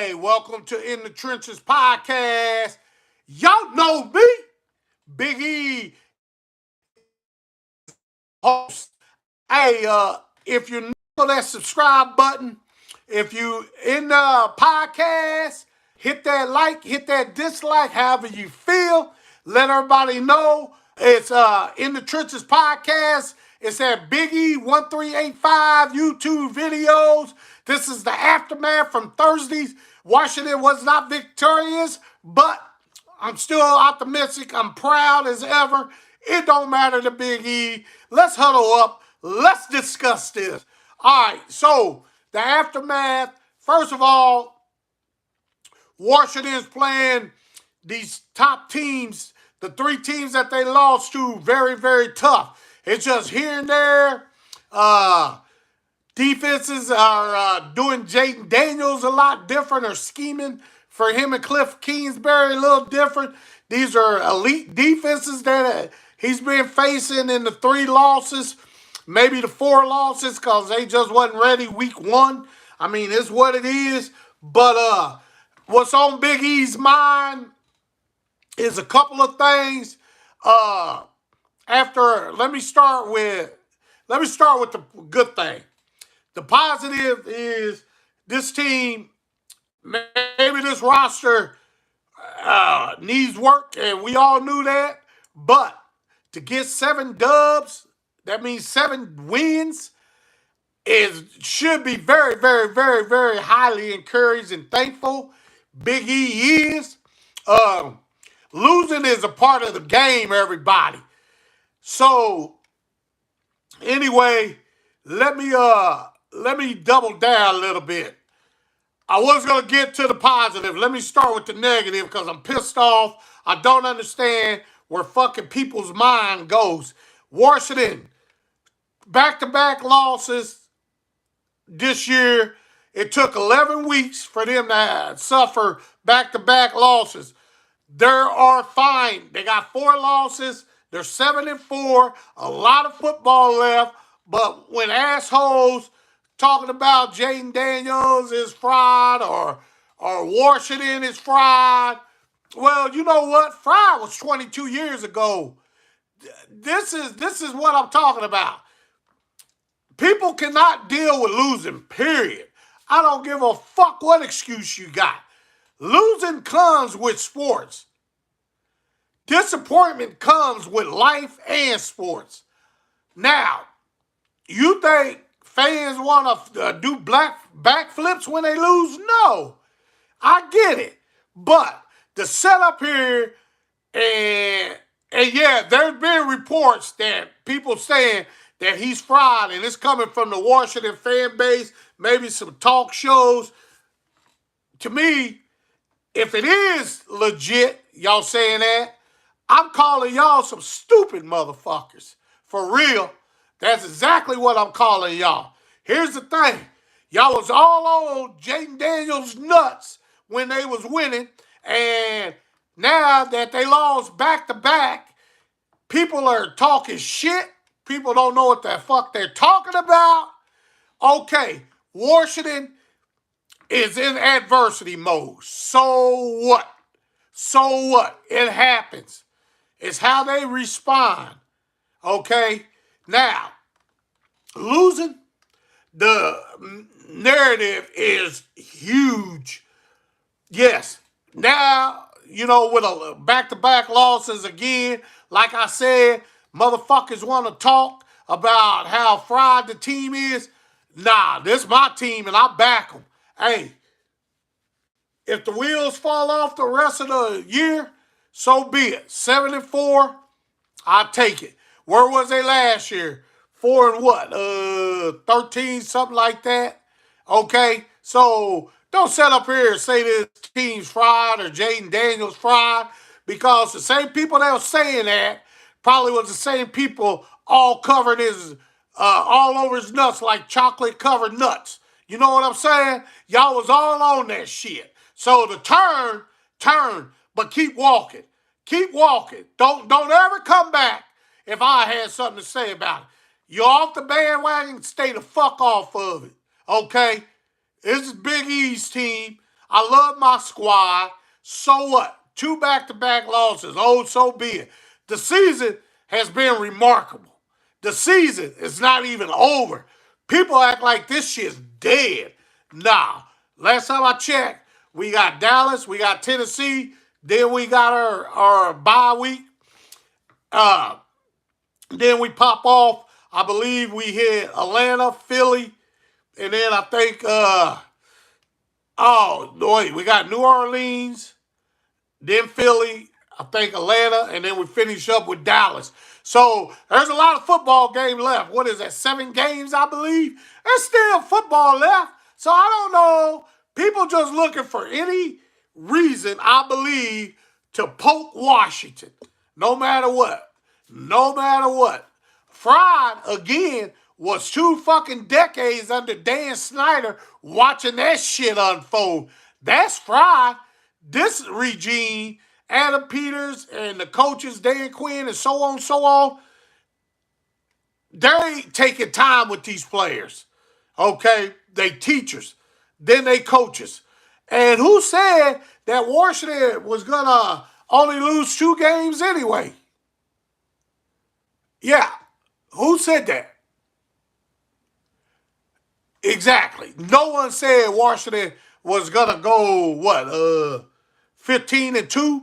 Hey, welcome to In the Trenches podcast. Y'all know me, Big E, host. Hey, if you know that subscribe button, if you in the podcast, hit that like, hit that dislike, however you feel. Let everybody know it's In the Trenches podcast. It's at Big E 1385 YouTube videos. This is the aftermath from Thursday's. Washington was not victorious, but I'm still optimistic. I'm proud as ever. It don't matter to Big E. Let's huddle up. Let's discuss this. All right, so the aftermath. First of all, Washington's playing these top teams, the three teams that they lost to, very, very tough. It's just here and there. Defenses are doing Jaden Daniels a lot different, or scheming for him and Cliff Kingsbury a little different. These are elite defenses that he's been facing in the three losses, maybe the four losses, because they just wasn't ready week one. I mean, it's what it is. But what's on Big E's mind is a couple of things. Let me start with the good thing. The positive is this team, maybe this roster needs work, and we all knew that. But to get 7 dubs, that means 7 wins, should be very, very, very, very highly encouraged and thankful. Big E is. Losing is a part of the game, everybody. So, anyway, let me double down a little bit. I was going to get to the positive. Let me start with the negative because I'm pissed off. I don't understand where fucking people's mind goes. Washington, back-to-back losses this year. It took 11 weeks for them to suffer back-to-back losses. They are fine. They got 4 losses. They're 7-4. A lot of football left. But when assholes talking about Jaden Daniels is fraud or Washington is fraud, well, you know what? Fraud was 22 years ago. This is what I'm talking about. People cannot deal with losing, period. I don't give a fuck what excuse you got. Losing comes with sports. Disappointment comes with life and sports. Now, you think fans want to do backflips when they lose? No. I get it. But the setup here, and yeah, there's been reports that people saying that he's fraud, and it's coming from the Washington fan base, maybe some talk shows. To me, if it is legit, y'all saying that, I'm calling y'all some stupid motherfuckers. For real. That's exactly what I'm calling y'all. Here's the thing. Y'all was all on Jaden Daniels' nuts when they was winning. And now that they lost back-to-back, people are talking shit. People don't know what the fuck they're talking about. Okay, Washington is in adversity mode. So what? So what? It happens. It's how they respond. Okay? Now, losing, the narrative is huge. Yes. Now, with a back-to-back losses again, like I said, motherfuckers want to talk about how fried the team is. Nah, this is my team and I back them. Hey, if the wheels fall off the rest of the year, so be it. 7-4, I take it. Where was they last year? 4 and what? 13, something like that. Okay, so don't sit up here and say this team's fried or Jaden Daniels fried, because the same people that was saying that probably was the same people all covered all over his nuts like chocolate covered nuts. You know what I'm saying? Y'all was all on that shit. So the turn, but keep walking. Keep walking. Don't ever come back if I had something to say about it. You're off the bandwagon, stay the fuck off of it. Okay? This is Big E's team. I love my squad. So what? 2 back-to-back losses. Oh, so be it. The season has been remarkable. The season is not even over. People act like this shit's dead. Nah. Last time I checked, we got Dallas, we got Tennessee, then we got our bye week. Then we pop off. I believe we hit Atlanta, Philly, and then I think we got New Orleans, then Philly, I think Atlanta, and then we finish up with Dallas. So there's a lot of football game left. What is that, 7 games, I believe? There's still football left. So I don't know. People just looking for any reason, I believe, to poke Washington. No matter what. No matter what. Fried, again, was 2 fucking decades under Dan Snyder watching that shit unfold. That's fried. This regime, Adam Peters and the coaches, Dan Quinn, and so on, they ain't taking time with these players. Okay? They teachers. Then they coaches. And who said that Washington was going to only lose 2 games anyway? Yeah. Who said that? Exactly. No one said Washington was going to go, 15-2?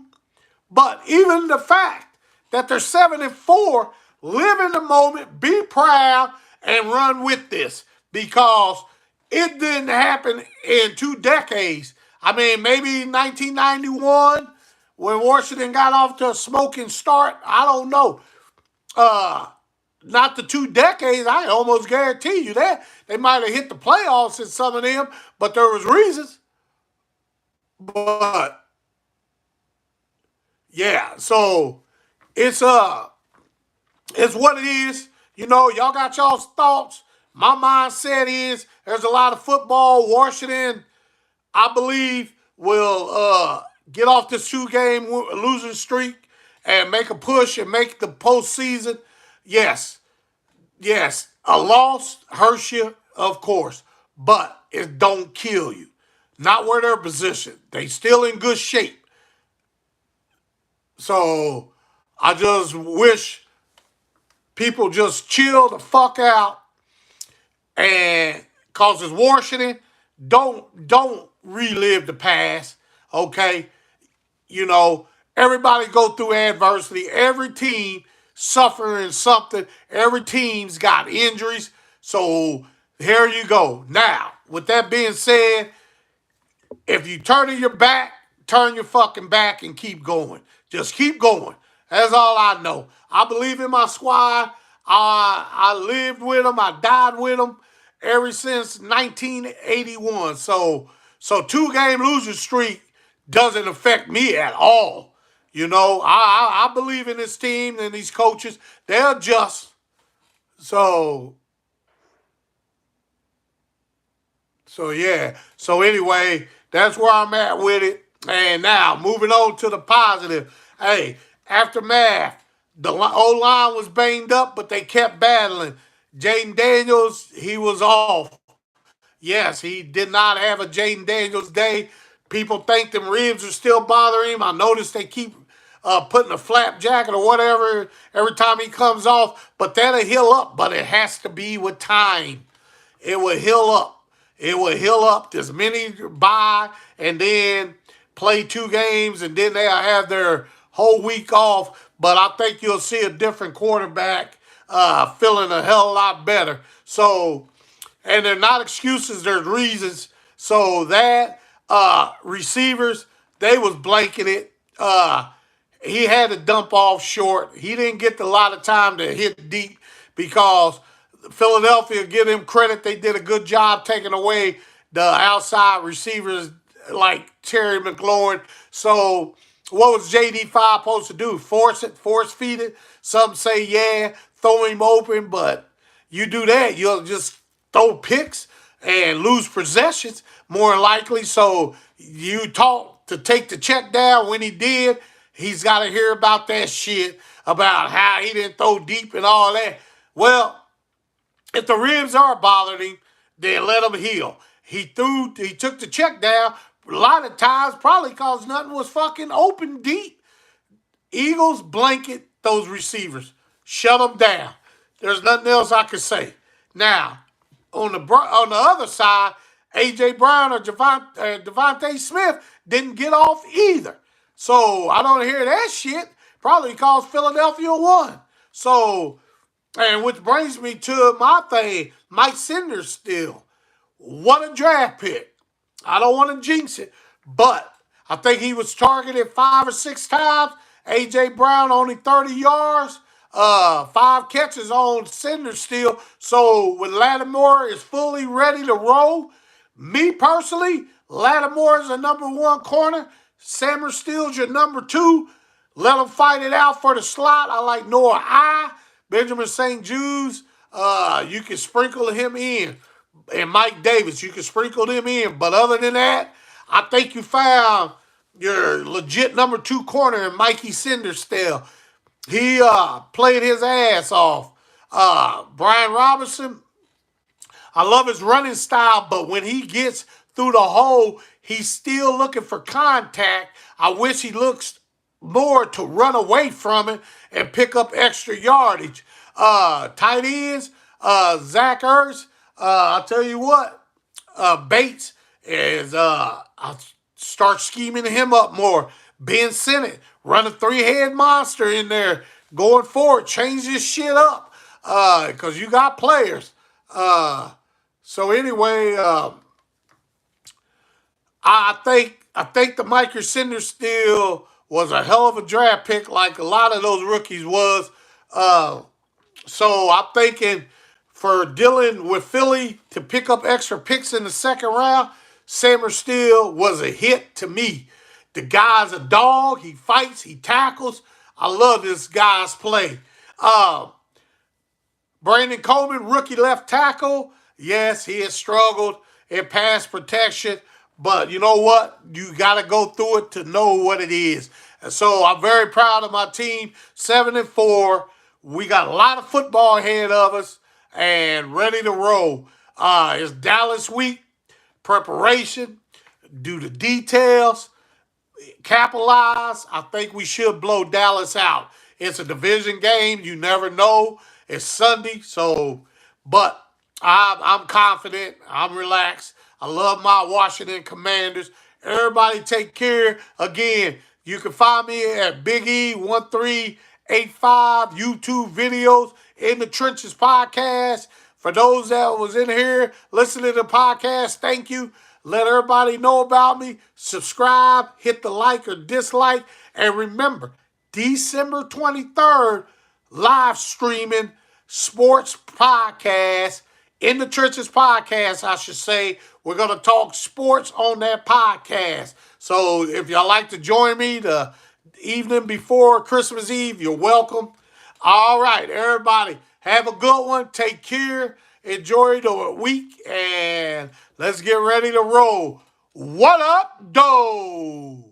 But even the fact that they're 7-4, live in the moment, be proud, and run with this. Because it didn't happen in 2 decades. I mean, maybe 1991 when Washington got off to a smoking start. I don't know. Not the 2 decades. I almost guarantee you that. They might have hit the playoffs in some of them, but there was reasons. But yeah, so it's what it is. You know, y'all got y'all's thoughts. My mindset is there's a lot of football. Washington, I believe, will get off this 2-game losing streak and make a push and make the postseason. Yes, a loss hurts you, of course, but it don't kill you. Not where they're positioned. They still in good shape. So I just wish people just chill the fuck out, and cause it's Washington, don't relive the past, okay? You know, everybody go through adversity. Every team suffering something. Every team's got injuries. So here you go. Now, with that being said, if you turn your back, turn your fucking back and keep going. Just keep going. That's all I know. I believe in my squad. I lived with them. I died with them ever since 1981. So 2-game losing streak doesn't affect me at all. You know, I believe in this team and these coaches. They'll adjust. So yeah. So anyway, that's where I'm at with it. And now, moving on to the positive. Hey, aftermath. The O-line was banged up, but they kept battling. Jaden Daniels, he was off. Yes, he did not have a Jaden Daniels day. People think them ribs are still bothering him. I noticed they keep putting a flap jacket or whatever every time he comes off. But that'll heal up. But it has to be with time. It will heal up. It will heal up. There's many bye and then play 2 games and then they'll have their whole week off. But I think you'll see a different quarterback feeling a hell of a lot better. So, and they're not excuses, there's reasons. So that receivers, they was blanking it. He had to dump off short. He didn't get a lot of time to hit deep because Philadelphia, give them credit, they did a good job taking away the outside receivers like Terry McLaurin. So what was JD5 supposed to do? Force feed it? Some say, yeah, throw him open, but you do that, you'll just throw picks and lose possessions more likely. So you taught to take the check down. When he did, he's got to hear about that shit, about how he didn't throw deep and all that. Well, if the ribs are bothering him, then let him heal. He took the check down, A lot of times, probably because nothing was fucking open deep. Eagles blanket those receivers. Shut them down. There's nothing else I can say. Now, on the other side, A.J. Brown or Devontae Smith didn't get off either. So I don't hear that shit. Probably because Philadelphia won. So, and which brings me to my thing, Mike Sanders still. What a draft pick. I don't want to jinx it, but I think he was targeted 5 or 6 times. A.J. Brown only 30 yards, 5 catches on Sanders still. So when Lattimore is fully ready to roll, me personally, Lattimore is a number 1 corner. Sanders your number 2. Let him fight it out for the slot. I like Noah I. Benjamin St. Jude's, you can sprinkle him in. And Mike Davis, you can sprinkle them in. But other than that, I think you found your legit number 2 corner in Mikey Sanders still. He played his ass off. Brian Robinson, I love his running style, but when he gets through the hole, he's still looking for contact. I wish he looks more to run away from it and pick up extra yardage. Tight ends, Zach Ertz, I'll tell you what, Bates is, I'll start scheming him up more. Ben Sinnott, run a 3-head monster in there going forward. Change this shit up because you got players. So anyway, I think the Micah Sanders still was a hell of a draft pick like a lot of those rookies was. So I'm thinking for dealing with Philly to pick up extra picks in the second round, Sanders still was a hit to me. The guy's a dog. He fights. He tackles. I love this guy's play. Brandon Coleman, rookie left tackle. Yes, he has struggled in pass protection. But you know what? You got to go through it to know what it is. And so I'm very proud of my team. 7-4. We got a lot of football ahead of us and ready to roll. It's Dallas week. Preparation. Do the details. Capitalize. I think we should blow Dallas out. It's a division game. You never know. It's Sunday. But I'm confident. I'm relaxed. I love my Washington Commanders. Everybody take care. Again, you can find me at Big E1385 YouTube videos in the Trenches podcast. For those that was in here listening to the podcast, thank you. Let everybody know about me. Subscribe, hit the like or dislike. And remember, December 23rd, live streaming sports podcast. In the Trenches podcast, I should say. We're going to talk sports on that podcast. So if y'all like to join me the evening before Christmas Eve, you're welcome. All right, everybody, have a good one. Take care. Enjoy the week, and let's get ready to roll. What up, though?